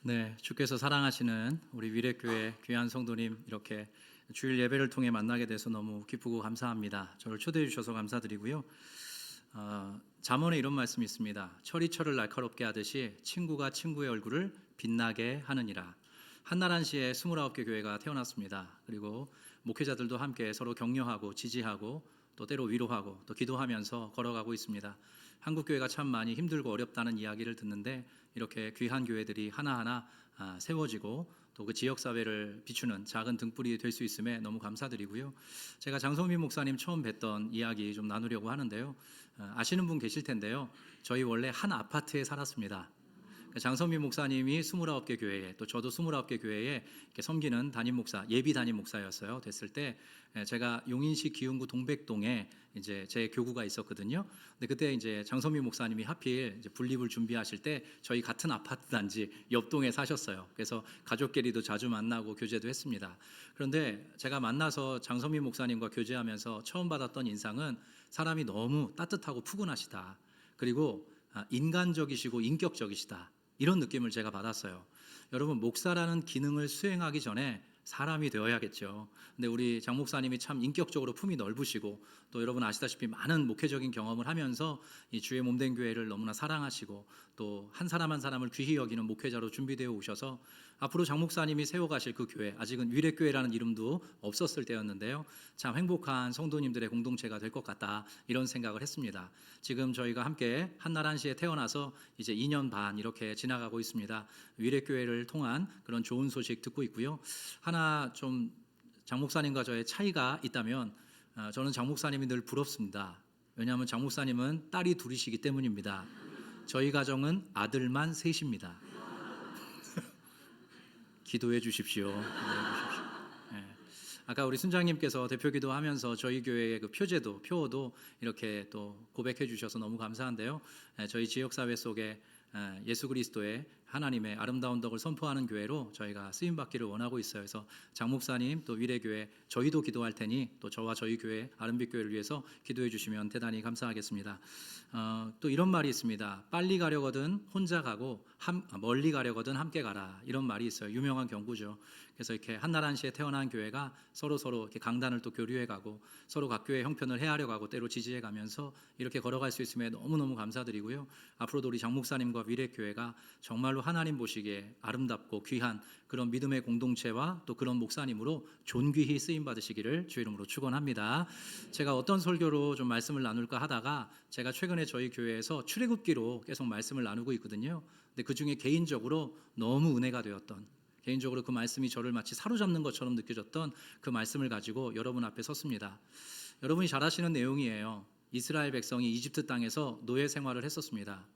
네, 주께서 사랑하시는 우리 위례교회 귀한 성도님 이렇게 주일 예배를 통해 만나게 돼서 너무 기쁘고 감사합니다. 저를 초대해 주셔서 감사드리고요. 잠언에 이런 말씀이 있습니다. 철이 철을 날카롭게 하듯이 친구가 친구의 얼굴을 빛나게 하느니라. 한나란시에 29개 교회가 태어났습니다. 그리고 목회자들도 함께 서로 격려하고 지지하고 또 때로 위로하고 또 기도하면서 걸어가고 있습니다. 한국 교회가 참 많이 힘들고 어렵다는 이야기를 듣는데 이렇게 귀한 교회들이 하나하나 세워지고 또 그 지역 사회를 비추는 작은 등불이 될 수 있음에 너무 감사드리고요. 제가 장성민 목사님 처음 뵀던 이야기 좀 나누려고 하는데요. 아시는 분 계실 텐데요. 저희 원래 한 아파트에 살았습니다. 장성민 목사님이 29개 교회에 또 저도 29개 교회에 섬기는 담임 목사, 예비 담임 목사였어요. 됐을 때 제가 용인시 기흥구 동백동에 이제 제 교구가 있었거든요. 근데 그때 이제 장성민 목사님이 하필 이제 분립을 준비하실 때 저희 같은 아파트 단지 옆 동에 사셨어요. 그래서 가족끼리도 자주 만나고 교제도 했습니다. 그런데 제가 만나서 장성민 목사님과 교제하면서 처음 받았던 인상은 사람이 너무 따뜻하고 푸근하시다. 그리고 인간적이시고 인격적이시다. 이런 느낌을 제가 받았어요. 여러분, 목사라는 기능을 수행하기 전에 사람이 되어야겠죠. 근데 우리 장 목사님이 참 인격적으로 품이 넓으시고 또 여러분 아시다시피 많은 목회적인 경험을 하면서 이 주의 몸된 교회를 너무나 사랑하시고 또 한 사람 한 사람을 귀히 여기는 목회자로 준비되어 오셔서 앞으로 장 목사님이 세워가실 그 교회, 아직은 위례교회라는 이름도 없었을 때였는데요. 참 행복한 성도님들의 공동체가 될 것 같다, 이런 생각을 했습니다. 지금 저희가 함께 한나란시에 태어나서 이제 2년 반 이렇게 지나가고 있습니다. 위례교회를 통한 그런 좋은 소식 듣고 있고요. 하나 좀 장 목사님과 저의 차이가 있다면 저는 장 목사님이 늘 부럽습니다. 왜냐하면 장 목사님은 딸이 둘이시기 때문입니다. 저희 가정은 아들만 셋입니다. 기도해 주십시오. 기도해 주십시오. 네. 아까 우리 순장님께서 대표 기도하면서 저희 교회의 그 표어도 이렇게 또 고백해 주셔서 너무 감사한데요. 저희 지역사회 속에 예수 그리스도의 하나님의 아름다운 덕을 선포하는 교회로 저희가 쓰임 받기를 원하고 있어요. 그래서 장 목사님 또 위례교회 저희도 기도할 테니 또 저와 저희 교회 아름빛 교회를 위해서 기도해 주시면 대단히 감사하겠습니다. 또 이런 말이 있습니다. 빨리 가려거든 혼자 가고 멀리 가려거든 함께 가라, 이런 말이 있어요. 유명한 경구죠. 그래서 이렇게 한나란시에 태어난 교회가 서로 이렇게 강단을 또 교류해 가고 서로 각 교회 형편을 헤아려 가고 때로 지지해 가면서 이렇게 걸어갈 수 있음에 너무너무 감사드리고요. 앞으로도 우리 장 목사님과 위례교회가 정말로 하나님 보시기에 아름답고 귀한 그런 믿음의 공동체와 또 그런 목사님으로 존귀히 쓰임 받으시기를 주 이름으로 축원합니다. 제가 어떤 설교로 좀 말씀을 나눌까 하다가 제가 최근에 저희 교회에서 출애굽기로 계속 말씀을 나누고 있거든요. 근데 그 중에 개인적으로 너무 은혜가 되었던, 개인적으로 그 말씀이 저를 마치 사로잡는 것처럼 느껴졌던 그 말씀을 가지고 여러분 앞에 섰습니다. 여러분이 잘 아시는 내용이에요. 이스라엘 백성이 이집트 땅에서 노예 생활을 했었습니다.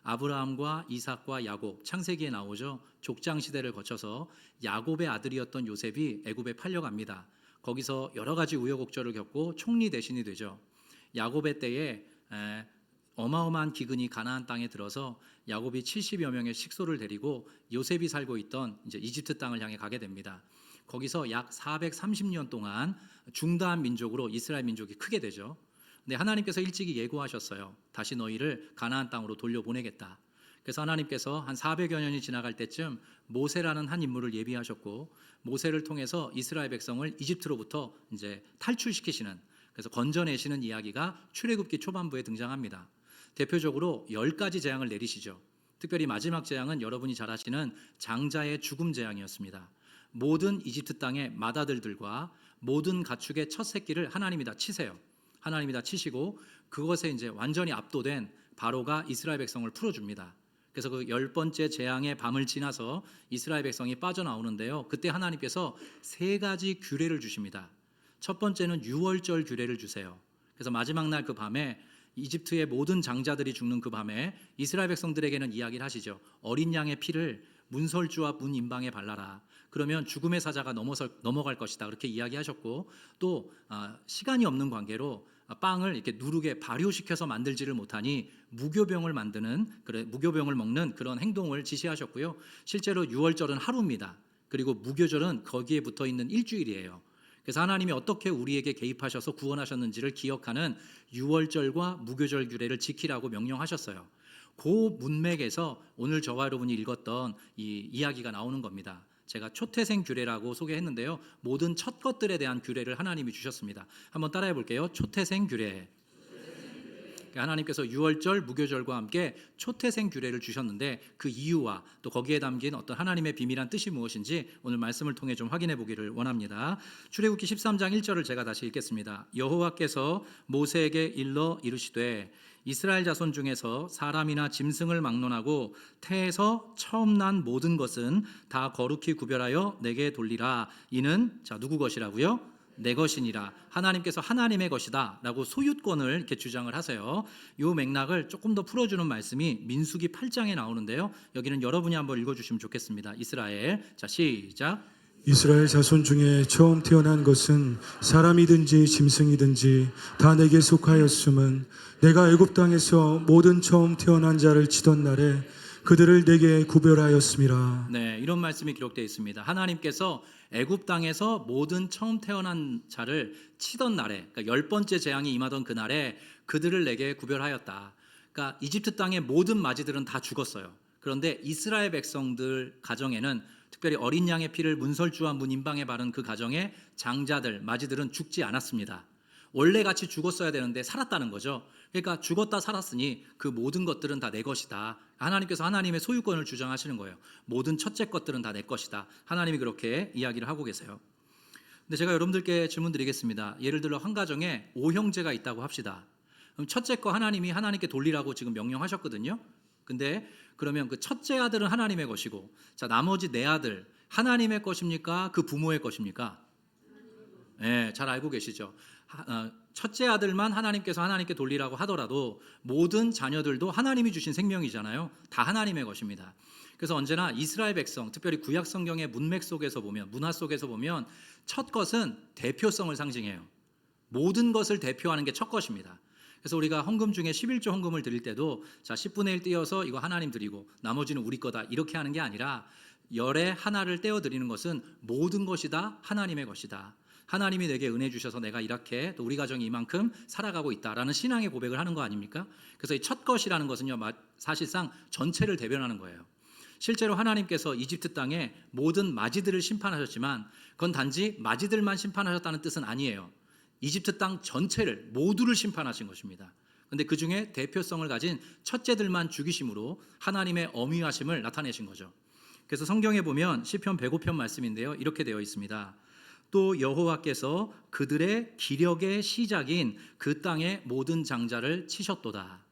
아브라함과 이삭과 야곱, 창세기에 나오죠. 족장 시대를 거쳐서 야곱의 아들이었던 요셉이 애굽에 팔려갑니다. 거기서 여러 가지 우여곡절을 겪고 총리 대신이 되죠. 야곱의 때에 어마어마한 기근이 가나안 땅에 들어서 야곱이 70여 명의 식소를 데리고 요셉이 살고 있던 이제 이집트 땅을 향해 가게 됩니다. 거기서 약 430년 동안 중다한 민족으로 이스라엘 민족이 크게 되죠. 근데 하나님께서 일찍이 예고하셨어요. 다시 너희를 가나안 땅으로 돌려보내겠다. 그래서 하나님께서 한 400여 년이 지나갈 때쯤 모세라는 한 인물을 예비하셨고 모세를 통해서 이스라엘 백성을 이집트로부터 이제 탈출시키시는, 그래서 건져내시는 이야기가 출애굽기 초반부에 등장합니다. 대표적으로 10가지 재앙을 내리시죠. 특별히 마지막 재앙은 여러분이 잘 아시는 장자의 죽음 재앙이었습니다. 모든 이집트 땅의 맏아들들과 모든 가축의 첫 새끼를 하나님이 다 치세요. 하나님이 다 치시고 그것에 이제 완전히 압도된 바로가 이스라엘 백성을 풀어줍니다. 그래서 그 10번째 재앙의 밤을 지나서 이스라엘 백성이 빠져나오는데요. 그때 하나님께서 3가지 규례를 주십니다. 첫 번째는 유월절 규례를 주세요. 그래서 마지막 날 그 밤에 이집트의 모든 장자들이 죽는 그 밤에 이스라엘 백성들에게는 이야기를 하시죠. 어린 양의 피를 문설주와 문 임방에 발라라. 그러면 죽음의 사자가 넘어갈 것이다. 그렇게 이야기하셨고 또 시간이 없는 관계로 빵을 이렇게 누르게 발효시켜서 만들지를 못하니 무교병을 먹는 그런 행동을 지시하셨고요. 실제로 유월절은 하루입니다. 그리고 무교절은 거기에 붙어 있는 일주일이에요. 그래서 하나님이 어떻게 우리에게 개입하셔서 구원하셨는지를 기억하는 유월절과 무교절 규례를 지키라고 명령하셨어요. 그 문맥에서 오늘 저와 여러분이 읽었던 이 이야기가 나오는 겁니다. 제가 초태생 규례라고 소개했는데요. 모든 첫 것들에 대한 규례를 하나님이 주셨습니다. 한번 따라해 볼게요. 초태생 규례. 하나님께서 유월절, 무교절과 함께 초태생 규례를 주셨는데 그 이유와 또 거기에 담긴 어떤 하나님의 비밀한 뜻이 무엇인지 오늘 말씀을 통해 좀 확인해 보기를 원합니다. 출애굽기 13장 1절을 제가 다시 읽겠습니다. 여호와께서 모세에게 일러 이르시되 이스라엘 자손 중에서 사람이나 짐승을 막론하고 태에서 처음 난 모든 것은 다 거룩히 구별하여 내게 돌리라. 이는 자 누구 것이라고요? 내 것이니라. 하나님께서 하나님의 것이다 라고 소유권을 이렇게 주장을 하세요. 이 맥락을 조금 더 풀어주는 말씀이 민수기 8장에 나오는데요. 여기는 여러분이 한번 읽어주시면 좋겠습니다. 이스라엘, 자 시작. 이스라엘 자손 중에 처음 태어난 것은 사람이든지 짐승이든지 다 내게 속하였음은 내가 애굽 땅에서 모든 처음 태어난 자를 치던 날에 그들을 내게 구별하였음이라. 네, 이런 말씀이 기록되어 있습니다. 하나님께서 애굽 땅에서 모든 처음 태어난 자를 치던 날에, 그러니까 10번째 재앙이 임하던 그날에 그들을 내게 구별하였다. 그러니까 이집트 땅의 모든 마지들은 다 죽었어요. 그런데 이스라엘 백성들 가정에는 특별히 어린 양의 피를 문설주와 문인방에 바른 그 가정의 장자들, 마지들은 죽지 않았습니다. 원래 같이 죽었어야 되는데 살았다는 거죠. 그러니까 죽었다 살았으니 그 모든 것들은 다 내 것이다. 하나님께서 하나님의 소유권을 주장하시는 거예요. 모든 첫째 것들은 다 내 것이다. 하나님이 그렇게 이야기를 하고 계세요. 근데 제가 여러분들께 질문 드리겠습니다. 예를 들어 한 가정에 5형제가 있다고 합시다. 그럼 첫째 거 하나님이 하나님께 돌리라고 지금 명령하셨거든요. 근데 그러면 그 첫째 아들은 하나님의 것이고, 자 나머지 네 아들 하나님의 것입니까? 그 부모의 것입니까? 네, 잘 알고 계시죠. 첫째 아들만 하나님께서 하나님께 돌리라고 하더라도 모든 자녀들도 하나님이 주신 생명이잖아요. 다 하나님의 것입니다. 그래서 언제나 이스라엘 백성, 특별히 구약 성경의 문맥 속에서 보면, 문화 속에서 보면 첫 것은 대표성을 상징해요. 모든 것을 대표하는 게 첫 것입니다. 그래서 우리가 헌금 중에 11조 헌금을 드릴 때도 자 10분의 1 떼어서 이거 하나님 드리고 나머지는 우리 거다 이렇게 하는 게 아니라 열의 하나를 떼어 드리는 것은 모든 것이 다 하나님의 것이다. 하나님이 내게 은혜 주셔서 내가 이렇게 또 우리 가정이 이만큼 살아가고 있다라는 신앙의 고백을 하는 거 아닙니까? 그래서 이 첫 것이라는 것은요 사실상 전체를 대변하는 거예요. 실제로 하나님께서 이집트 땅에 모든 마지들을 심판하셨지만 그건 단지 마지들만 심판하셨다는 뜻은 아니에요. 이집트 땅 전체를 모두를 심판하신 것입니다. 그런데 그 중에 대표성을 가진 첫째들만 죽이심으로 하나님의 엄위하심을 나타내신 거죠. 그래서 성경에 보면 시편 105편 말씀인데요. 이렇게 되어 있습니다. 또 여호와께서 그들의 기력의 시작인 그 땅의 모든 장자를 치셨도다.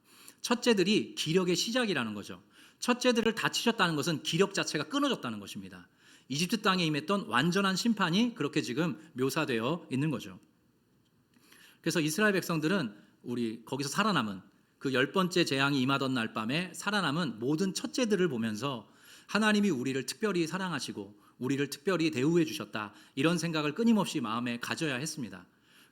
첫째들이 기력의 시작이라는 거죠. 첫째들을 다 치셨다는 것은 기력 자체가 끊어졌다는 것입니다. 이집트 땅에 임했던 완전한 심판이 그렇게 지금 묘사되어 있는 거죠. 그래서 이스라엘 백성들은 우리 거기서 살아남은 그 10번째 재앙이 임하던 날 밤에 살아남은 모든 첫째들을 보면서 하나님이 우리를 특별히 사랑하시고 우리를 특별히 대우해 주셨다. 이런 생각을 끊임없이 마음에 가져야 했습니다.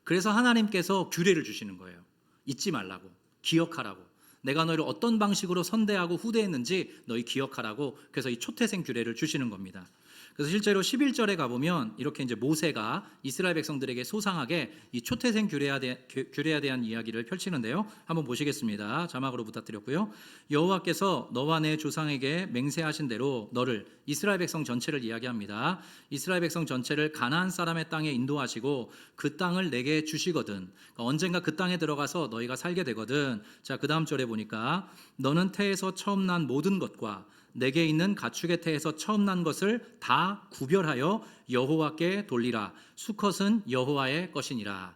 그래서 하나님께서 규례를 주시는 거예요. 잊지 말라고, 기억하라고. 내가 너희를 어떤 방식으로 선대하고 후대했는지 너희 기억하라고. 그래서 이 초태생 규례를 주시는 겁니다. 그래서 실제로 11절에 가보면 이렇게 이제 모세가 이스라엘 백성들에게 소상하게 이 초태생 규례에 대한 이야기를 펼치는데요. 한번 보시겠습니다. 자막으로 부탁드렸고요. 여호와께서 너와 내 조상에게 맹세하신 대로 너를, 이스라엘 백성 전체를 이야기합니다. 이스라엘 백성 전체를 가나안 사람의 땅에 인도하시고 그 땅을 내게 주시거든. 그러니까 언젠가 그 땅에 들어가서 너희가 살게 되거든. 자, 그 다음 절에 보니까 너는 태에서 처음 난 모든 것과 내게 있는 가축의 태에서 처음 난 것을 다 구별하여 여호와께 돌리라. 수컷은 여호와의 것이니라.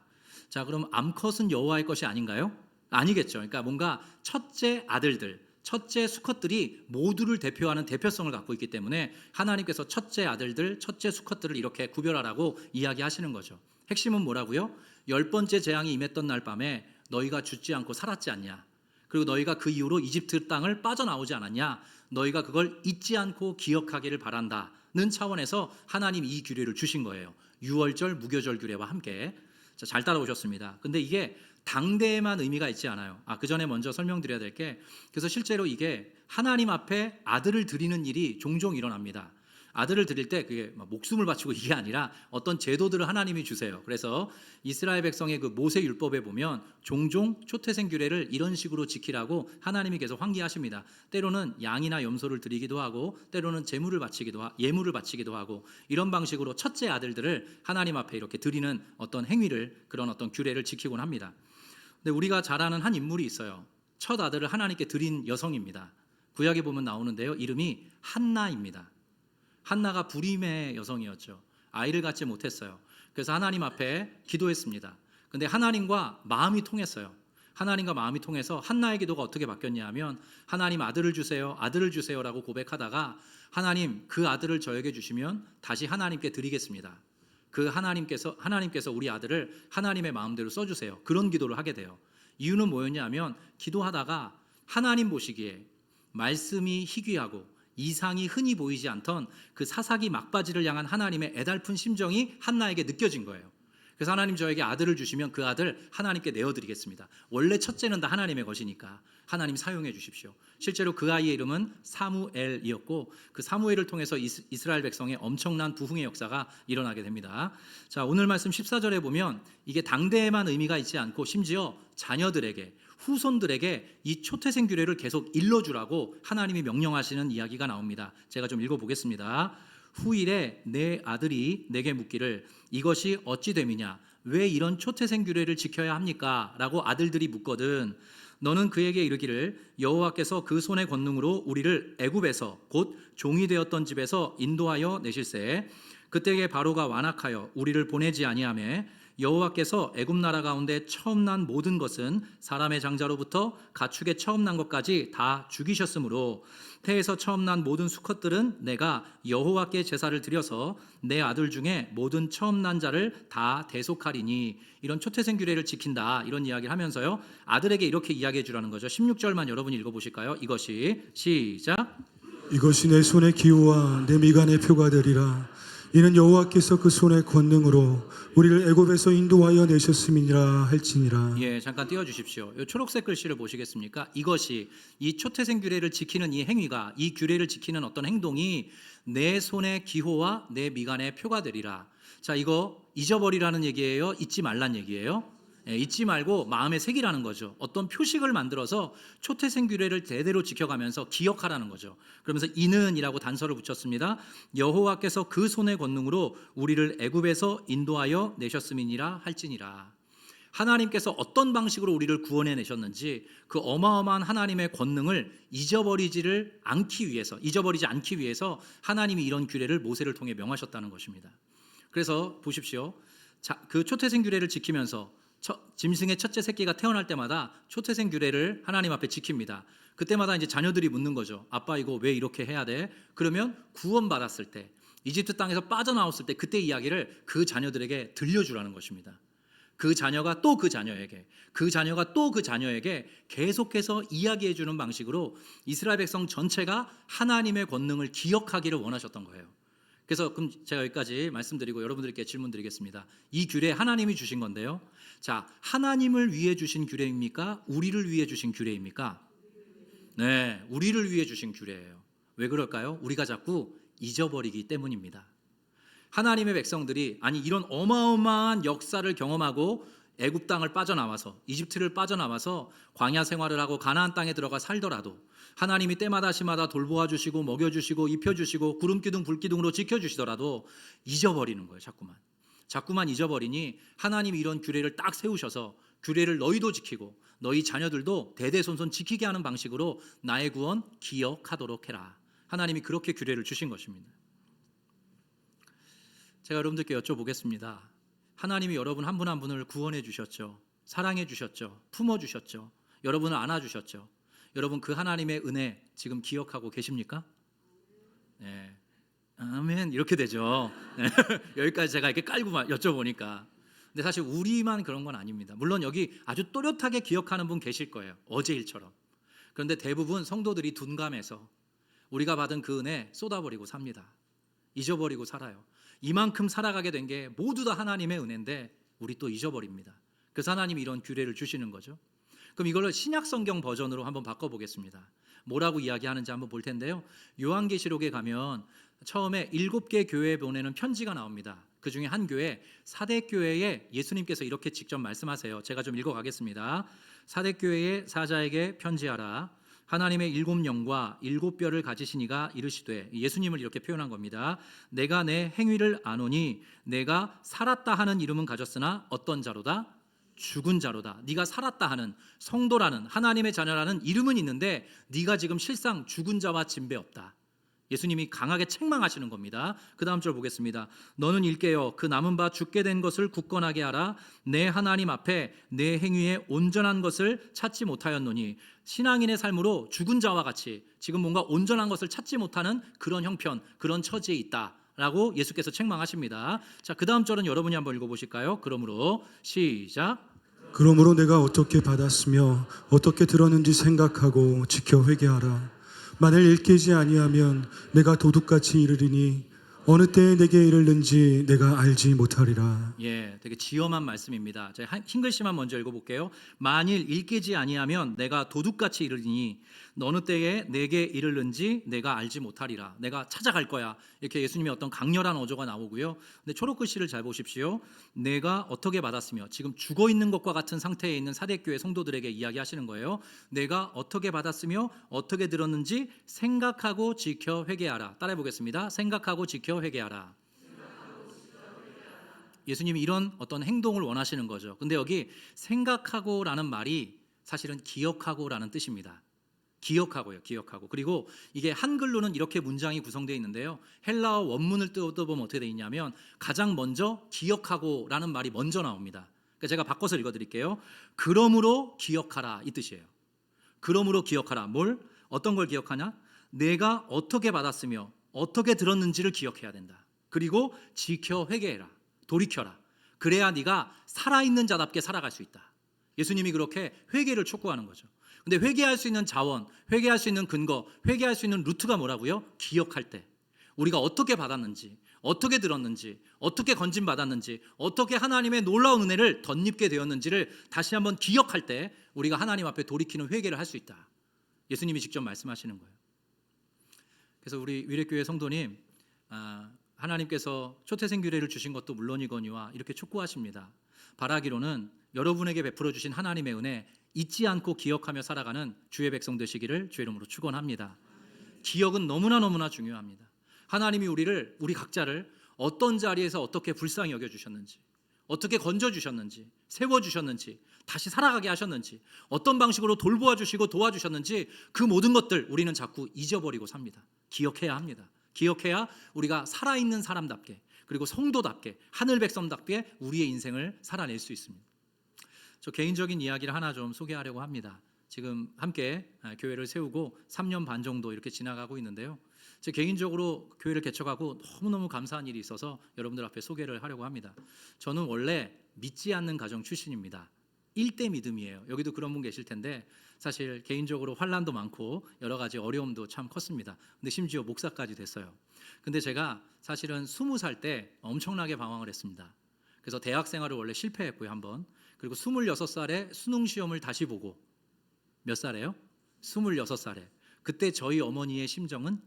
자, 그럼 암컷은 여호와의 것이 아닌가요? 아니겠죠. 그러니까 뭔가 첫째 아들들, 첫째 수컷들이 모두를 대표하는 대표성을 갖고 있기 때문에 하나님께서 첫째 아들들, 첫째 수컷들을 이렇게 구별하라고 이야기하시는 거죠. 핵심은 뭐라고요? 10번째 재앙이 임했던 날 밤에 너희가 죽지 않고 살았지 않냐? 그리고 너희가 그 이후로 이집트 땅을 빠져나오지 않았냐? 너희가 그걸 잊지 않고 기억하기를 바란다는 차원에서 하나님 이 규례를 주신 거예요. 유월절, 무교절 규례와 함께. 자, 잘 따라오셨습니다. 근데 이게 당대에만 의미가 있지 않아요. 그 전에 먼저 설명드려야 될 게, 그래서 실제로 이게 하나님 앞에 아들을 드리는 일이 종종 일어납니다. 아들을 드릴 때 그게 막 목숨을 바치고 이게 아니라 어떤 제도들을 하나님이 주세요. 그래서 이스라엘 백성의 그 모세 율법에 보면 종종 초태생 규례를 이런 식으로 지키라고 하나님이 계속 환기하십니다. 때로는 양이나 염소를 드리기도 하고 때로는 예물을 바치기도 하고 이런 방식으로 첫째 아들들을 하나님 앞에 이렇게 드리는 어떤 행위를 그런 어떤 규례를 지키곤 합니다. 근데 우리가 잘 아는 한 인물이 있어요. 첫 아들을 하나님께 드린 여성입니다. 구약에 보면 나오는데요. 이름이 한나입니다. 한나가 불임의 여성이었죠. 아이를 갖지 못했어요. 그래서 하나님 앞에 기도했습니다. 근데 하나님과 마음이 통했어요. 하나님과 마음이 통해서 한나의 기도가 어떻게 바뀌었냐 하면 하나님 아들을 주세요라고 고백하다가 하나님 그 아들을 저에게 주시면 다시 하나님께 드리겠습니다. 그 하나님께서 우리 아들을 하나님의 마음대로 써주세요. 그런 기도를 하게 돼요. 이유는 뭐였냐 하면 기도하다가 하나님 보시기에 말씀이 희귀하고 이상이 흔히 보이지 않던 그 사사기 막바지를 향한 하나님의 애달픈 심정이 한나에게 느껴진 거예요. 그래서 하나님 저에게 아들을 주시면 그 아들 하나님께 내어드리겠습니다. 원래 첫째는 다 하나님의 것이니까 하나님 사용해 주십시오. 실제로 그 아이의 이름은 사무엘이었고 그 사무엘을 통해서 이스라엘 백성의 엄청난 부흥의 역사가 일어나게 됩니다. 자, 오늘 말씀 14절에 보면 이게 당대에만 의미가 있지 않고 심지어 자녀들에게 후손들에게 이 초태생 규례를 계속 일러주라고 하나님이 명령하시는 이야기가 나옵니다. 제가 좀 읽어보겠습니다. 후일에 내 아들이 내게 묻기를 이것이 어찌 됨이냐 왜 이런 초태생 규례를 지켜야 합니까? 라고 아들들이 묻거든 너는 그에게 이르기를 여호와께서 그 손의 권능으로 우리를 애굽에서 곧 종이 되었던 집에서 인도하여 내실세 그때에 바로가 완악하여 우리를 보내지 아니하매 여호와께서 애굽 나라 가운데 처음 난 모든 것은 사람의 장자로부터 가축의 처음 난 것까지 다 죽이셨으므로 태에서 처음 난 모든 수컷들은 내가 여호와께 제사를 드려서 내 아들 중에 모든 처음 난 자를 다 대속하리니 이런 초태생 규례를 지킨다 이런 이야기를 하면서요 아들에게 이렇게 이야기해 주라는 거죠. 16절만 여러분이 읽어보실까요? 이것이 시작 이것이 내 손의 기후와 내 미간의 표가 되리라. 이는 여호와께서 그 손의 권능으로 우리를 애굽에서 인도하여 내셨음이니라 할지니라. 예, 잠깐 띄워주십시오. 이 초록색 글씨를 보시겠습니까? 이것이 이 초태생 규례를 지키는 이 행위가 이 규례를 지키는 어떤 행동이 내 손의 기호와 내 미간의 표가 되리라. 자, 이거 잊어버리라는 얘기예요? 잊지 말란 얘기예요? 예, 잊지 말고 마음에 새기라는 거죠. 어떤 표식을 만들어서 초태생 규례를 대대로 지켜가면서 기억하라는 거죠. 그러면서 이는이라고 단서를 붙였습니다. 여호와께서 그 손의 권능으로 우리를 애굽에서 인도하여 내셨음이니라 할지니라. 하나님께서 어떤 방식으로 우리를 구원해 내셨는지 그 어마어마한 하나님의 권능을 잊어버리지 않기 위해서 하나님이 이런 규례를 모세를 통해 명하셨다는 것입니다. 그래서 보십시오. 자, 그 초태생 규례를 지키면서 짐승의 첫째 새끼가 태어날 때마다 초태생 규례를 하나님 앞에 지킵니다. 그때마다 이제 자녀들이 묻는 거죠. 아빠 이거 왜 이렇게 해야 돼? 그러면 구원받았을 때 이집트 땅에서 빠져나왔을 때 그때 이야기를 그 자녀들에게 들려주라는 것입니다. 그 자녀가 또 그 자녀에게 그 자녀가 또 그 자녀에게 계속해서 이야기해 주는 방식으로 이스라엘 백성 전체가 하나님의 권능을 기억하기를 원하셨던 거예요. 그래서 그럼 제가 여기까지 말씀드리고 여러분들께 질문 드리겠습니다. 이 규례 하나님이 주신 건데요. 자, 하나님을 위해 주신 규례입니까? 우리를 위해 주신 규례입니까? 네, 우리를 위해 주신 규례예요. 왜 그럴까요? 우리가 자꾸 잊어버리기 때문입니다. 하나님의 백성들이 이런 어마어마한 역사를 경험하고 애굽 땅을 빠져나와서 이집트를 빠져나와서 광야 생활을 하고 가나안 땅에 들어가 살더라도 하나님이 때마다 시마다 돌보아 주시고 먹여 주시고 입혀 주시고 구름 기둥 불 기둥으로 지켜 주시더라도 잊어버리는 거예요. 자꾸만 잊어버리니 하나님이 이런 규례를 딱 세우셔서 규례를 너희도 지키고 너희 자녀들도 대대손손 지키게 하는 방식으로 나의 구원 기억하도록 해라. 하나님이 그렇게 규례를 주신 것입니다. 제가 여러분들께 여쭤보겠습니다. 하나님이 여러분 한 분 한 분을 구원해 주셨죠. 사랑해 주셨죠. 품어 주셨죠. 여러분을 안아 주셨죠. 여러분 그 하나님의 은혜 지금 기억하고 계십니까? 네. 아멘 이렇게 되죠. 네. 여기까지 제가 이렇게 깔고 여쭤보니까 근데 사실 우리만 그런 건 아닙니다. 물론 여기 아주 또렷하게 기억하는 분 계실 거예요. 어제 일처럼. 그런데 대부분 성도들이 둔감해서 우리가 받은 그 은혜 쏟아버리고 삽니다. 잊어버리고 살아요. 이만큼 살아가게 된 게 모두 다 하나님의 은혜인데 우리 또 잊어버립니다. 그래서 하나님이 이런 규례를 주시는 거죠. 그럼 이걸로 신약 성경 버전으로 한번 바꿔보겠습니다. 뭐라고 이야기하는지 한번 볼 텐데요. 요한계시록에 가면 처음에 7개 교회에 보내는 편지가 나옵니다. 그 중에 한 교회, 사대교회에 예수님께서 이렇게 직접 말씀하세요. 제가 좀 읽어가겠습니다. 사대교회의 사자에게 편지하라. 하나님의 7영과 7뼈를 가지신 이가 이르시되, 예수님을 이렇게 표현한 겁니다. 내가 내 행위를 아노니 내가 살았다 하는 이름은 가졌으나 어떤 자로다? 죽은 자로다. 네가 살았다 하는, 성도라는, 하나님의 자녀라는 이름은 있는데 네가 지금 실상 죽은 자와 진배 없다. 예수님이 강하게 책망하시는 겁니다. 그 다음 절 보겠습니다. 너는 일깨어 그 남은 바 죽게 된 것을 굳건하게 하라. 내 하나님 앞에 내 행위에 온전한 것을 찾지 못하였노니, 신앙인의 삶으로 죽은 자와 같이 지금 뭔가 온전한 것을 찾지 못하는 그런 형편, 그런 처지에 있다 라고 예수께서 책망하십니다. 자, 그 다음 절은 여러분이 한번 읽어보실까요? 그러므로 시작. 그러므로 내가 어떻게 받았으며 어떻게 들었는지 생각하고 지켜 회개하라. 만일 일깨지 아니하면 내가 도둑같이 이르리니 어느 때에 내게 이르는지 내가 알지 못하리라. 예, 되게 지엄한 말씀입니다. 제가 흰 글씨만 먼저 읽어볼게요. 만일 일깨지 아니하면 내가 도둑같이 이르리니 어느 때에 내게 이르는지 내가 알지 못하리라. 내가 찾아갈 거야. 이렇게 예수님의 어떤 강렬한 어조가 나오고요. 근데 초록 글씨를 잘 보십시오. 내가 어떻게 받았으며, 지금 죽어 있는 것과 같은 상태에 있는 사대교회 성도들에게 이야기하시는 거예요. 내가 어떻게 받았으며 어떻게 들었는지 생각하고 지켜 회개하라. 따라해 보겠습니다. 생각하고 지켜 회개하라. 예수님이 이런 어떤 행동을 원하시는 거죠. 근데 여기 생각하고라는 말이 사실은 기억하고라는 뜻입니다. 기억하고요, 기억하고. 그리고 이게 한글로는 이렇게 문장이 구성되어 있는데요. 헬라어 원문을 뜯어보면 어떻게 되어 있냐면 가장 먼저 기억하고라는 말이 먼저 나옵니다. 그러니까 제가 바꿔서 읽어드릴게요. 그러므로 기억하라, 이 뜻이에요. 그러므로 기억하라. 뭘? 어떤 걸 기억하냐? 내가 어떻게 받았으며 어떻게 들었는지를 기억해야 된다. 그리고 지켜 회개해라. 돌이켜라. 그래야 네가 살아있는 자답게 살아갈 수 있다. 예수님이 그렇게 회개를 촉구하는 거죠. 근데 회개할 수 있는 자원, 회개할 수 있는 근거, 회개할 수 있는 루트가 뭐라고요? 기억할 때 우리가 어떻게 받았는지, 어떻게 들었는지, 어떻게 건진받았는지, 어떻게 하나님의 놀라운 은혜를 덧입게 되었는지를 다시 한번 기억할 때 우리가 하나님 앞에 돌이키는 회개를 할 수 있다. 예수님이 직접 말씀하시는 거예요. 그래서 우리 위례교회 성도님, 하나님께서 초태생교회를 주신 것도 물론이거니와 이렇게 촉구하십니다. 바라기로는 여러분에게 베풀어 주신 하나님의 은혜 잊지 않고 기억하며 살아가는 주의 백성 되시기를 주의 이름으로 축원합니다. 기억은 너무나 중요합니다. 하나님이 우리 각자를 어떤 자리에서 어떻게 불쌍히 여겨 주셨는지, 어떻게 건져 주셨는지, 세워 주셨는지, 다시 살아가게 하셨는지, 어떤 방식으로 돌보아 주시고 도와주셨는지, 그 모든 것들 우리는 자꾸 잊어버리고 삽니다. 기억해야 합니다. 기억해야 우리가 살아있는 사람답게, 그리고 성도답게, 하늘 백성답게 우리의 인생을 살아낼 수 있습니다. 저 개인적인 이야기를 하나 좀 소개하려고 합니다. 지금 함께 교회를 세우고 3년 반 정도 이렇게 지나가고 있는데요. 제 개인적으로 교회를 개척하고 너무너무 감사한 일이 있어서 여러분들 앞에 소개를 하려고 합니다. 저는 원래 믿지 않는 가정 출신입니다. 1대 믿음이에요. 여기도 그런 분 계실 텐데 사실 개인적으로 환난도 많고 여러 가지 어려움도 참 컸습니다. 근데 심지어 목사까지 됐어요. 근데 제가 사실은 20살 때 엄청나게 방황을 했습니다. 그래서 대학 생활을 원래 실패했고요, 한번. 그리고 26살에 수능 시험을 다시 보고, 몇 살에요? 26살에. 그때 저희 어머니의 심정은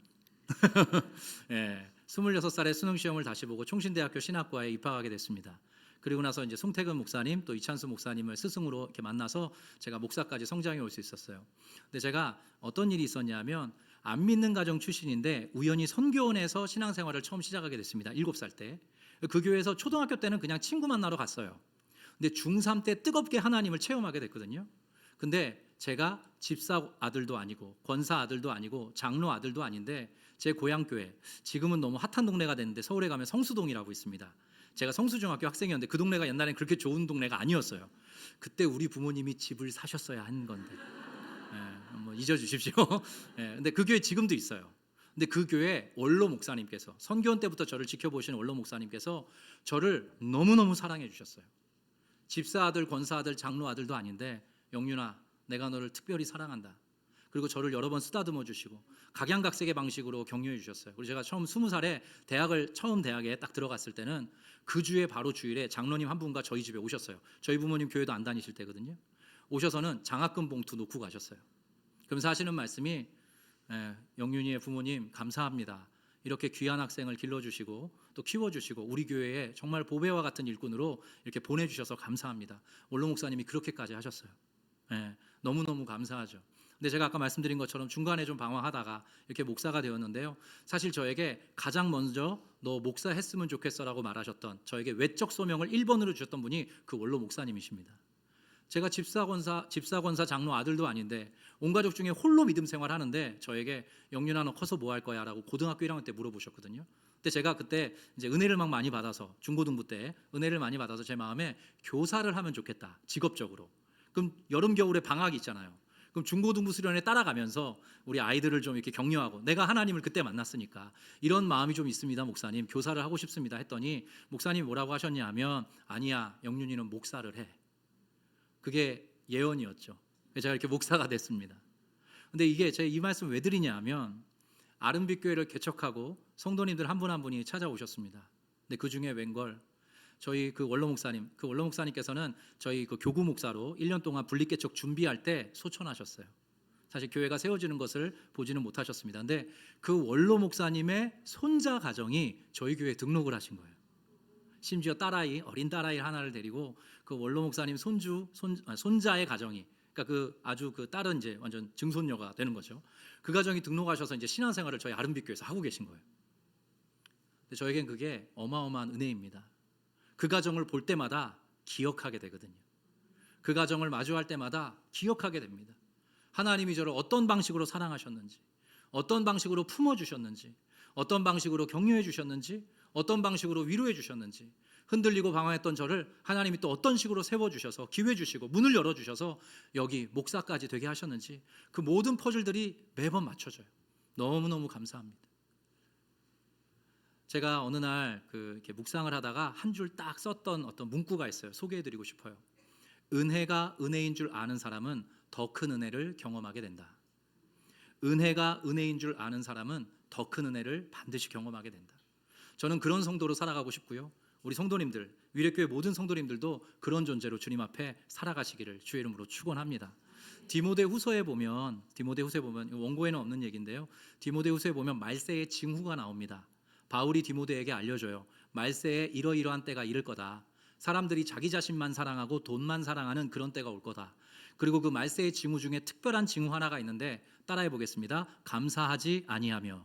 예, 26살에 수능 시험을 다시 보고 총신대학교 신학과에 입학하게 됐습니다. 그리고 나서 이제 송태근 목사님 또 이찬수 목사님을 스승으로 이렇게 만나서 제가 목사까지 성장해 올 수 있었어요. 근데 제가 어떤 일이 있었냐면 안 믿는 가정 출신인데 우연히 선교원에서 신앙생활을 처음 시작하게 됐습니다. 7살 때. 그 교회에서 초등학교 때는 그냥 친구 만나러 갔어요. 근데 중3 때 뜨겁게 하나님을 체험하게 됐거든요. 근데 제가 집사 아들도 아니고 권사 아들도 아니고 장로 아들도 아닌데 제 고향 교회, 지금은 너무 핫한 동네가 됐는데 서울에 가면 성수동이라고 있습니다. 제가 성수중학교 학생이었는데 그 동네가 옛날엔 그렇게 좋은 동네가 아니었어요. 그때 우리 부모님이 집을 사셨어야 한 건데 뭐 잊어주십시오. 근데 그 교회 지금도 있어요. 근데 그 교회 원로 목사님께서, 선교원 때부터 저를 지켜보시는 원로 목사님께서 저를 너무너무 사랑해 주셨어요. 집사 아들, 권사 아들, 장로 아들도 아닌데 영윤아, 내가 너를 특별히 사랑한다. 그리고 저를 여러 번 쓰다듬어 주시고 각양각색의 방식으로 격려해 주셨어요. 그리고 제가 처음 20살에 처음 대학에 딱 들어갔을 때는 그 주에 바로 주일에 장로님 한 분과 저희 집에 오셨어요. 저희 부모님 교회도 안 다니실 때거든요. 오셔서는 장학금 봉투 놓고 가셨어요. 그러면서 하시는 말씀이 영윤이의 부모님 감사합니다. 이렇게 귀한 학생을 길러주시고 또 키워주시고 우리 교회에 정말 보배와 같은 일꾼으로 이렇게 보내주셔서 감사합니다. 원로 목사님이 그렇게까지 하셨어요. 너무너무 감사하죠. 근데 제가 아까 말씀드린 것처럼 중간에 좀 방황하다가 이렇게 목사가 되었는데요. 사실 저에게 가장 먼저 너 목사 했으면 좋겠어라고 말하셨던, 저에게 외적 소명을 1번으로 주셨던 분이 그 원로 목사님이십니다. 제가 집사권사 장로 아들도 아닌데 온 가족 중에 홀로 믿음 생활하는데 저에게 영윤아 너 커서 뭐 할 거야? 라고 고등학교 1학년 때 물어보셨거든요. 근데 제가 그때 이제 은혜를 막 많이 받아서, 중고등부 때 은혜를 많이 받아서 제 마음에 교사를 하면 좋겠다, 직업적으로. 그럼 여름 겨울에 방학이 있잖아요. 그럼 중고등부 수련회 따라가면서 우리 아이들을 좀 이렇게 격려하고, 내가 하나님을 그때 만났으니까 이런 마음이 좀 있습니다 목사님, 교사를 하고 싶습니다 했더니 목사님이 뭐라고 하셨냐 하면, 아니야 영윤이는 목사를 해. 그게 예언이었죠. 제가 이렇게 목사가 됐습니다. 근데 이게 제가 이 말씀 왜 드리냐 하면, 아름빛 교회를 개척하고 성도님들 한 분 한 분이 찾아오셨습니다. 근데 그 중에 웬걸 저희 그 원로 목사님께서는 저희 그 교구 목사로 1년 동안 분립 개척 준비할 때 소천하셨어요. 사실 교회가 세워지는 것을 보지는 못하셨습니다. 근데 그 원로 목사님의 손자 가정이 저희 교회에 등록을 하신 거예요. 심지어 딸아이, 어린 딸아이 하나를 데리고 그 원로 목사님 손자의 가정이, 그러니까 그 아주 그 딸은 이제 완전 증손녀가 되는 거죠. 그 가정이 등록하셔서 이제 신앙생활을 저희 아름빛 교회에서 하고 계신 거예요. 근데 저에겐 그게 어마어마한 은혜입니다. 그 가정을 볼 때마다 기억하게 되거든요. 그 가정을 마주할 때마다 기억하게 됩니다. 하나님이 저를 어떤 방식으로 사랑하셨는지, 어떤 방식으로 품어주셨는지, 어떤 방식으로 격려해 주셨는지, 어떤 방식으로 위로해 주셨는지, 흔들리고 방황했던 저를 하나님이 또 어떤 식으로 세워주셔서 기회 주시고 문을 열어주셔서 여기 목사까지 되게 하셨는지, 그 모든 퍼즐들이 매번 맞춰져요. 너무너무 감사합니다. 제가 어느 날 이렇게 묵상을 하다가 한 줄 딱 썼던 어떤 문구가 있어요. 소개해드리고 싶어요. 은혜가 은혜인 줄 아는 사람은 더 큰 은혜를 경험하게 된다. 은혜가 은혜인 줄 아는 사람은 더 큰 은혜를 반드시 경험하게 된다. 저는 그런 성도로 살아가고 싶고요. 우리 성도님들, 위례교회 모든 성도님들도 그런 존재로 주님 앞에 살아가시기를 주의 이름으로 축원합니다. 디모데후서에 보면 원고에는 없는 얘기인데요. 디모데후서에 보면 말세의 징후가 나옵니다. 바울이 디모데에게 알려줘요. 말세에 이러이러한 때가 이를 거다. 사람들이 자기 자신만 사랑하고 돈만 사랑하는 그런 때가 올 거다. 그리고 그 말세의 징후 중에 특별한 징후 하나가 있는데 따라해 보겠습니다. 감사하지 아니하며.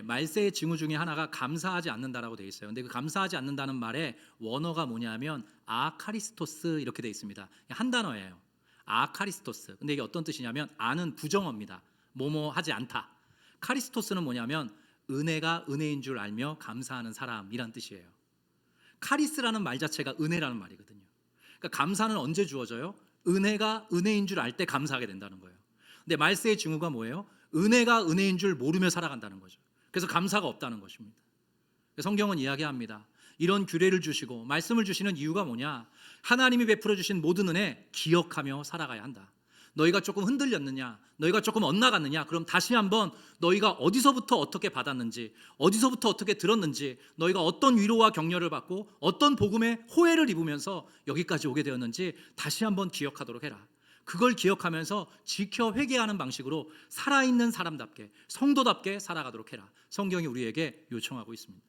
말세의 징후 중에 하나가 감사하지 않는다라고 되어 있어요. 근데 그 감사하지 않는다는 말의 원어가 뭐냐면 아카리스토스 이렇게 되어 있습니다. 한 단어예요. 아카리스토스. 근데 이게 어떤 뜻이냐면, 아는 부정어입니다. 뭐뭐 하지 않다. 카리스토스는 뭐냐면 은혜가 은혜인 줄 알며 감사하는 사람이란 뜻이에요. 카리스라는 말 자체가 은혜라는 말이거든요. 그러니까 감사는 언제 주어져요? 은혜가 은혜인 줄 알 때 감사하게 된다는 거예요. 근데 말세의 징후가 뭐예요? 은혜가 은혜인 줄 모르며 살아간다는 거죠. 그래서 감사가 없다는 것입니다. 성경은 이야기합니다. 이런 규례를 주시고 말씀을 주시는 이유가 뭐냐? 하나님이 베풀어 주신 모든 은혜 기억하며 살아가야 한다. 너희가 조금 흔들렸느냐, 너희가 조금 엇나갔느냐, 그럼 다시 한번 너희가 어디서부터 어떻게 받았는지, 어디서부터 어떻게 들었는지, 너희가 어떤 위로와 격려를 받고 어떤 복음의 호혜를 입으면서 여기까지 오게 되었는지 다시 한번 기억하도록 해라. 그걸 기억하면서 지켜 회개하는 방식으로 살아있는 사람답게, 성도답게 살아가도록 해라. 성경이 우리에게 요청하고 있습니다.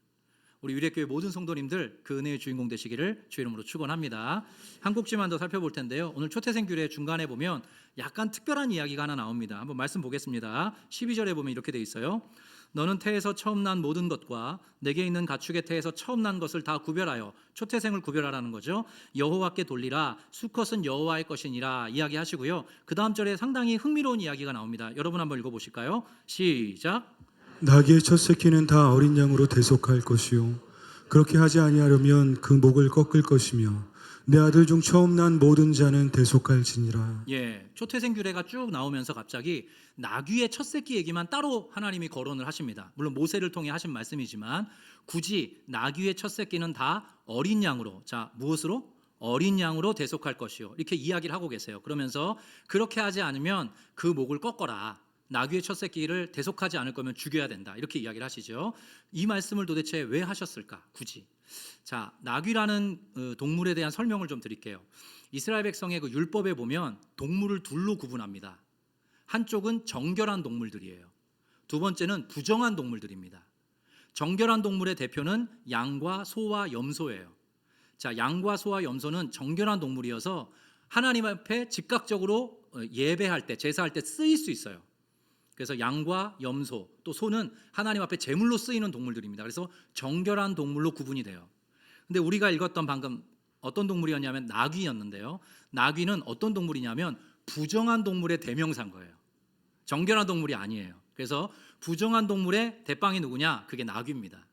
우리 위례교회 모든 성도님들 그 은혜의 주인공 되시기를 주의 이름으로 축원합니다. 한 곡지만 더 살펴볼 텐데요. 오늘 초태생 규례 중간에 보면 약간 특별한 이야기가 하나 나옵니다. 한번 말씀 보겠습니다. 12절에 보면 이렇게 돼 있어요. 너는 태에서 처음 난 모든 것과 내게 있는 가축의 태에서 처음 난 것을 다 구별하여, 초태생을 구별하라는 거죠. 여호와께 돌리라. 수컷은 여호와의 것이니라 이야기하시고요. 그 다음 절에 상당히 흥미로운 이야기가 나옵니다. 여러분 한번 읽어보실까요? 시작. 나귀의 첫 새끼는 다 어린 양으로 대속할 것이요 그렇게 하지 아니하려면 그 목을 꺾을 것이며 내 아들 중 처음 난 모든 자는 대속할지니라. 초태생 규례가 쭉 나오면서 갑자기 나귀의 첫 새끼 얘기만 따로 하나님이 거론을 하십니다. 물론 모세를 통해 하신 말씀이지만 굳이 나귀의 첫 새끼는 다 어린 양으로, 자 무엇으로? 어린 양으로 대속할 것이요, 이렇게 이야기를 하고 계세요. 그러면서 그렇게 하지 않으면 그 목을 꺾어라. 나귀의 첫 새끼를 대속하지 않을 거면 죽여야 된다. 이렇게 이야기를 하시죠. 이 말씀을 도대체 왜 하셨을까? 굳이. 자, 나귀라는 동물에 대한 설명을 좀 드릴게요. 이스라엘 백성의 그 율법에 보면 동물을 둘로 구분합니다. 한쪽은 정결한 동물들이에요. 두 번째는 부정한 동물들입니다. 정결한 동물의 대표는 양과 소와 염소예요. 자, 양과 소와 염소는 정결한 동물이어서 하나님 앞에 즉각적으로 예배할 때, 제사할 때 쓰일 수 있어요. 그래서 양과 염소, 또 소는 하나님 앞에 제물로 쓰이는 동물들입니다. 그래서 정결한 동물로 구분이 돼요. 근데 우리가 읽었던 방금 어떤 동물이었냐면 나귀였는데요. 나귀는 어떤 동물이냐면 부정한 동물의 대명사인 거예요. 정결한 동물이 아니에요. 그래서 부정한 동물의 대빵이 누구냐? 그게 나귀입니다.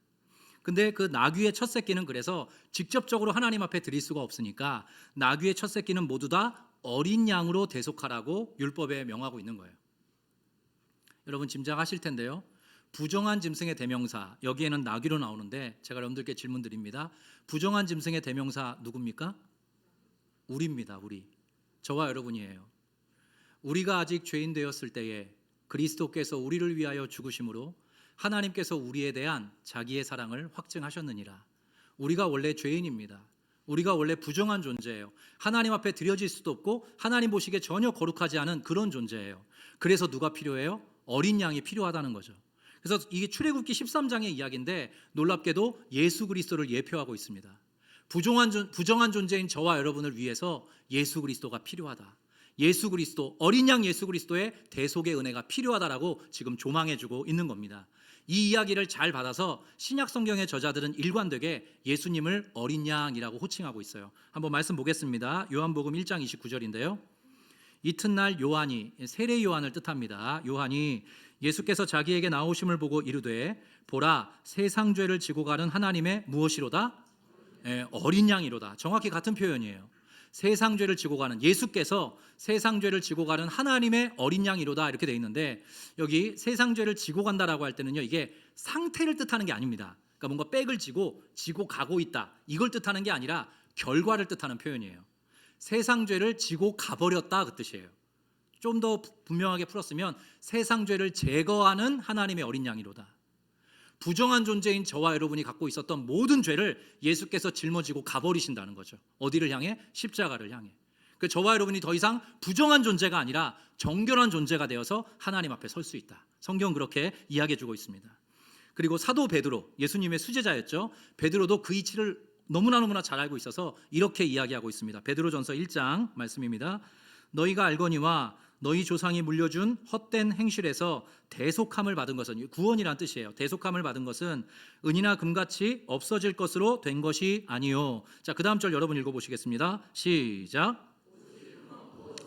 근데 그 나귀의 첫 새끼는 그래서 직접적으로 하나님 앞에 드릴 수가 없으니까 나귀의 첫 새끼는 모두 다 어린 양으로 대속하라고 율법에 명하고 있는 거예요. 여러분 짐작하실 텐데요. 부정한 짐승의 대명사, 여기에는 나귀로 나오는데 제가 여러분들께 질문 드립니다. 부정한 짐승의 대명사 누굽니까? 우리입니다. 우리. 저와 여러분이에요. 우리가 아직 죄인 되었을 때에 그리스도께서 우리를 위하여 죽으심으로 하나님께서 우리에 대한 자기의 사랑을 확증하셨느니라. 우리가 원래 죄인입니다. 우리가 원래 부정한 존재예요. 하나님 앞에 드려질 수도 없고 하나님 보시기에 전혀 거룩하지 않은 그런 존재예요. 그래서 누가 필요해요? 어린 양이 필요하다는 거죠. 그래서 이게 출애굽기 13장의 이야기인데 놀랍게도 예수 그리스도를 예표하고 있습니다. 부정한 존재인 저와 여러분을 위해서 예수 그리스도가 필요하다. 예수 그리스도, 어린 양 예수 그리스도의 대속의 은혜가 필요하다라고 지금 조망해주고 있는 겁니다. 이 이야기를 잘 받아서 신약 성경의 저자들은 일관되게 예수님을 어린 양이라고 호칭하고 있어요. 한번 말씀 보겠습니다. 요한복음 1장 29절인데요. 이튿날 요한이, 세례 요한을 뜻합니다. 요한이 예수께서 자기에게 나오심을 보고 이르되 보라 세상 죄를 지고 가는 하나님의 무엇이로다? 어린 양이로다. 정확히 같은 표현이에요. 세상 죄를 지고 가는, 예수께서 세상 죄를 지고 가는 하나님의 어린 양이로다 이렇게 돼 있는데, 여기 세상 죄를 지고 간다라고 할 때는요, 이게 상태를 뜻하는 게 아닙니다. 그러니까 뭔가 백을 지고 가고 있다 이걸 뜻하는 게 아니라 결과를 뜻하는 표현이에요. 세상 죄를 지고 가버렸다 그 뜻이에요. 좀 더 분명하게 풀었으면 세상 죄를 제거하는 하나님의 어린 양이로다. 부정한 존재인 저와 여러분이 갖고 있었던 모든 죄를 예수께서 짊어지고 가버리신다는 거죠. 어디를 향해? 십자가를 향해. 그 저와 여러분이 더 이상 부정한 존재가 아니라 정결한 존재가 되어서 하나님 앞에 설 수 있다. 성경은 그렇게 이야기해주고 있습니다. 그리고 사도 베드로, 예수님의 수제자였죠. 베드로도 그 이치를 너무나 잘 알고 있어서 이렇게 이야기하고 있습니다. 베드로전서 1장 말씀입니다. 너희가 알거니와 너희 조상이 물려준 헛된 행실에서 대속함을 받은 것은, 구원이란 뜻이에요. 대속함을 받은 것은 은이나 금같이 없어질 것으로 된 것이 아니요. 자, 그 다음 절 여러분 읽어보시겠습니다. 시작.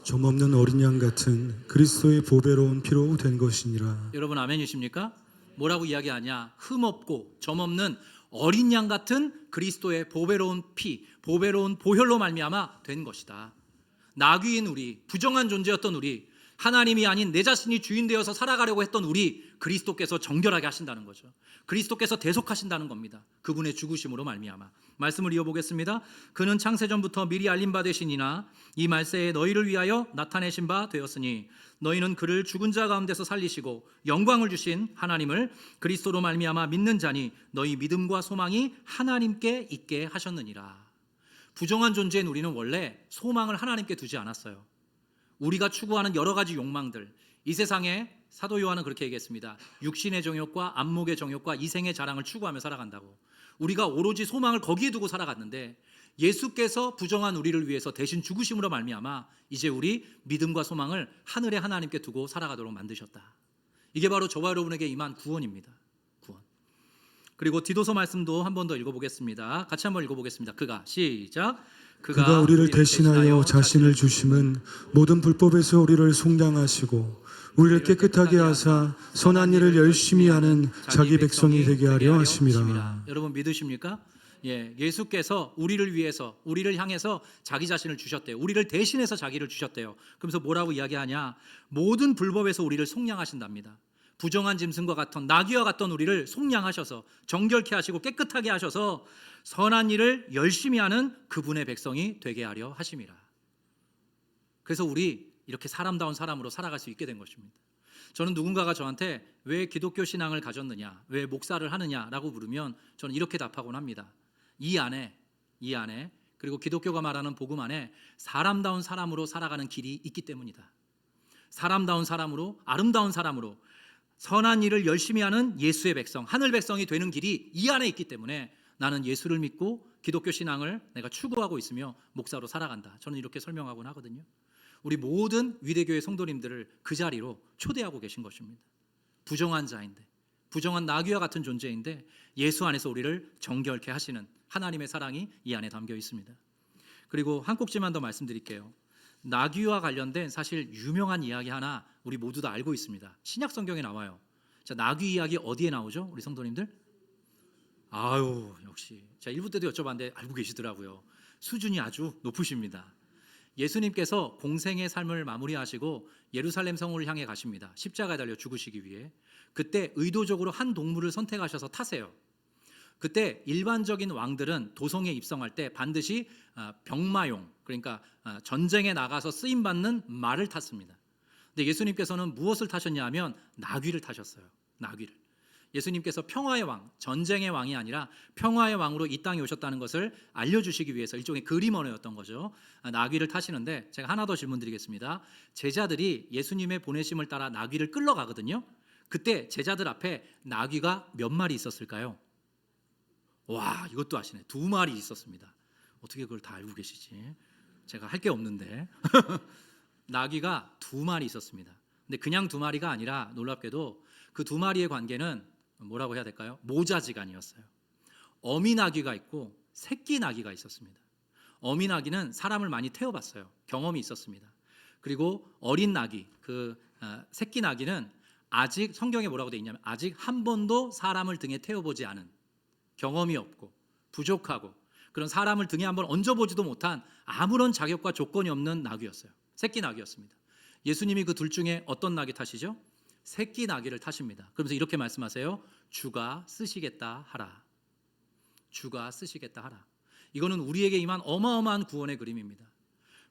점없는 어린 양 같은 그리스도의 보배로운 피로 된 것이니라. 여러분 아멘이십니까? 뭐라고 이야기하냐? 흠없고 점없는 어린 양 같은 그리스도의 보배로운 피, 보배로운 보혈로 말미암아 된 것이다. 나귀인 우리, 부정한 존재였던 우리, 하나님이 아닌 내 자신이 주인 되어서 살아가려고 했던 우리, 그리스도께서 정결하게 하신다는 거죠. 그리스도께서 대속하신다는 겁니다. 그분의 죽으심으로 말미암아. 말씀을 이어보겠습니다. 그는 창세전부터 미리 알림 바 되시니나 이 말세에 너희를 위하여 나타내신 바 되었으니 너희는 그를 죽은 자 가운데서 살리시고 영광을 주신 하나님을 그리스도로 말미암아 믿는 자니 너희 믿음과 소망이 하나님께 있게 하셨느니라. 부정한 존재인 우리는 원래 소망을 하나님께 두지 않았어요. 우리가 추구하는 여러 가지 욕망들, 이 세상에 사도 요한은 그렇게 얘기했습니다. 육신의 정욕과 안목의 정욕과 이생의 자랑을 추구하며 살아간다고. 우리가 오로지 소망을 거기에 두고 살아갔는데 예수께서 부정한 우리를 위해서 대신 죽으심으로 말미암아 이제 우리 믿음과 소망을 하늘의 하나님께 두고 살아가도록 만드셨다. 이게 바로 저와 여러분에게 임한 구원입니다. 구원. 그리고 디도서 말씀도 한 번 더 읽어보겠습니다. 같이 한번 읽어보겠습니다. 그가, 시작. 그가 우리를 대신하여 자신을 주심은 모든 불법에서 우리를 속량하시고 우리를 깨끗하게 하사 선한 일을 열심히 하는 자기 백성이 되게 하려 하심이라. 여러분 믿으십니까? 예수께서 우리를 위해서, 우리를 향해서 자기 자신을 주셨대요. 우리를 대신해서 자기를 주셨대요. 그러면서 뭐라고 이야기하냐? 모든 불법에서 우리를 속량하신답니다. 부정한 짐승과 같은, 나귀와 같던 우리를 속량하셔서 정결케 하시고 깨끗하게 하셔서 선한 일을 열심히 하는 그분의 백성이 되게 하려 하심이라. 그래서 우리 이렇게 사람다운 사람으로 살아갈 수 있게 된 것입니다. 저는 누군가가 저한테 왜 기독교 신앙을 가졌느냐, 왜 목사를 하느냐라고 물으면 저는 이렇게 답하곤 합니다. 이 안에 그리고 기독교가 말하는 복음 안에 사람다운 사람으로 살아가는 길이 있기 때문이다. 사람다운 사람으로, 아름다운 사람으로 선한 일을 열심히 하는 예수의 백성, 하늘 백성이 되는 길이 이 안에 있기 때문에 나는 예수를 믿고 기독교 신앙을 내가 추구하고 있으며 목사로 살아간다. 저는 이렇게 설명하곤 하거든요. 우리 모든 위대교회 성도님들을 그 자리로 초대하고 계신 것입니다. 부정한 자인데, 부정한 나귀와 같은 존재인데 예수 안에서 우리를 정결케 하시는 하나님의 사랑이 이 안에 담겨 있습니다. 그리고 한 꼭지만 더 말씀드릴게요. 나귀와 관련된 사실 유명한 이야기 하나 우리 모두 다 알고 있습니다. 신약 성경에 나와요. 자, 나귀 이야기 어디에 나오죠? 우리 성도님들? 아유, 역시 제가 1부 때도 여쭤봤는데 알고 계시더라고요. 수준이 아주 높으십니다. 예수님께서 공생의 삶을 마무리하시고 예루살렘 성을 향해 가십니다. 십자가에 달려 죽으시기 위해. 그때 의도적으로 한 동물을 선택하셔서 타세요. 그때 일반적인 왕들은 도성에 입성할 때 반드시 병마용, 그러니까 전쟁에 나가서 쓰임받는 말을 탔습니다. 근데 예수님께서는 무엇을 타셨냐 하면 나귀를 타셨어요. 나귀를. 예수님께서 평화의 왕, 전쟁의 왕이 아니라 평화의 왕으로 이 땅에 오셨다는 것을 알려주시기 위해서 일종의 그림 언어였던 거죠. 나귀를 타시는데 제가 하나 더 질문드리겠습니다. 제자들이 예수님의 보내심을 따라 나귀를 끌러가거든요. 그때 제자들 앞에 나귀가 몇 마리 있었을까요? 와, 이것도 아시네. 2마리 있었습니다. 어떻게 그걸 다 알고 계시지? 제가 할 게 없는데. 나귀가 2마리 있었습니다. 근데 그냥 2마리가 아니라 놀랍게도 그 2마리의 관계는 뭐라고 해야 될까요? 모자지간이었어요. 어미 나귀가 있고 새끼 나귀가 있었습니다. 어미 나귀는 사람을 많이 태워봤어요. 경험이 있었습니다. 그리고 어린 나귀, 새끼 나귀는 아직 성경에 뭐라고 되어 있냐면 아직 한 번도 사람을 등에 태워보지 않은, 경험이 없고 부족하고 그런 사람을 등에 한번 얹어보지도 못한 아무런 자격과 조건이 없는 나귀였어요. 새끼 나귀였습니다. 예수님이 그 둘 중에 어떤 나귀 타시죠? 새끼 나귀를 타십니다. 그러면서 이렇게 말씀하세요. 주가 쓰시겠다 하라. 주가 쓰시겠다 하라. 이거는 우리에게 임한 어마어마한 구원의 그림입니다.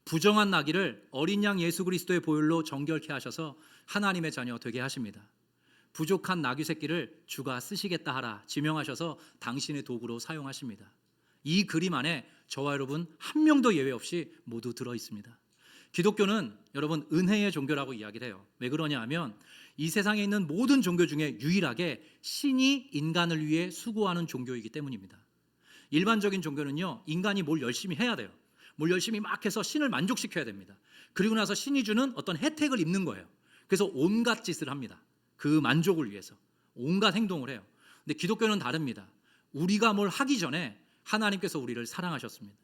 부정한 나귀를 어린 양 예수 그리스도의 보혈로 정결케 하셔서 하나님의 자녀 되게 하십니다. 부족한 나귀 새끼를 주가 쓰시겠다 하라 지명하셔서 당신의 도구로 사용하십니다. 이 그림 안에 저와 여러분 한 명도 예외 없이 모두 들어 있습니다. 기독교는 여러분 은혜의 종교라고 이야기를 해요. 왜 그러냐 하면 이 세상에 있는 모든 종교 중에 유일하게 신이 인간을 위해 수고하는 종교이기 때문입니다. 일반적인 종교는요, 인간이 뭘 열심히 해야 돼요. 뭘 열심히 막 해서 신을 만족시켜야 됩니다. 그리고 나서 신이 주는 어떤 혜택을 입는 거예요. 그래서 온갖 짓을 합니다. 그 만족을 위해서 온갖 행동을 해요. 근데 기독교는 다릅니다. 우리가 뭘 하기 전에 하나님께서 우리를 사랑하셨습니다.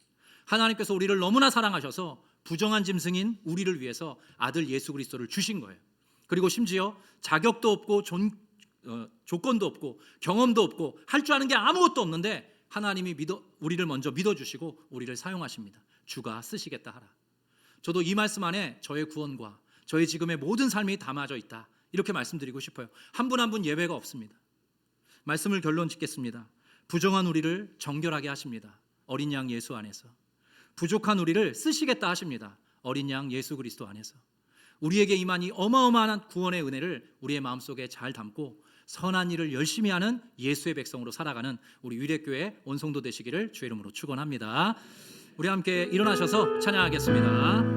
하나님께서 우리를 너무나 사랑하셔서 부정한 짐승인 우리를 위해서 아들 예수 그리스도를 주신 거예요. 그리고 심지어 자격도 없고 조건도 없고 경험도 없고 할 줄 아는 게 아무것도 없는데 하나님이 우리를 먼저 믿어주시고 우리를 사용하십니다. 주가 쓰시겠다 하라. 저도 이 말씀 안에 저의 구원과 저의 지금의 모든 삶이 담아져 있다, 이렇게 말씀드리고 싶어요. 한 분 한 분 예외가 없습니다. 말씀을 결론 짓겠습니다. 부정한 우리를 정결하게 하십니다. 어린 양 예수 안에서. 부족한 우리를 쓰시겠다 하십니다. 어린 양 예수 그리스도 안에서. 우리에게 임한 이 어마어마한 구원의 은혜를 우리의 마음속에 잘 담고 선한 일을 열심히 하는 예수의 백성으로 살아가는 우리 위례교회 온성도 되시기를 주의 이름으로 축원합니다. 우리 함께 일어나셔서 찬양하겠습니다.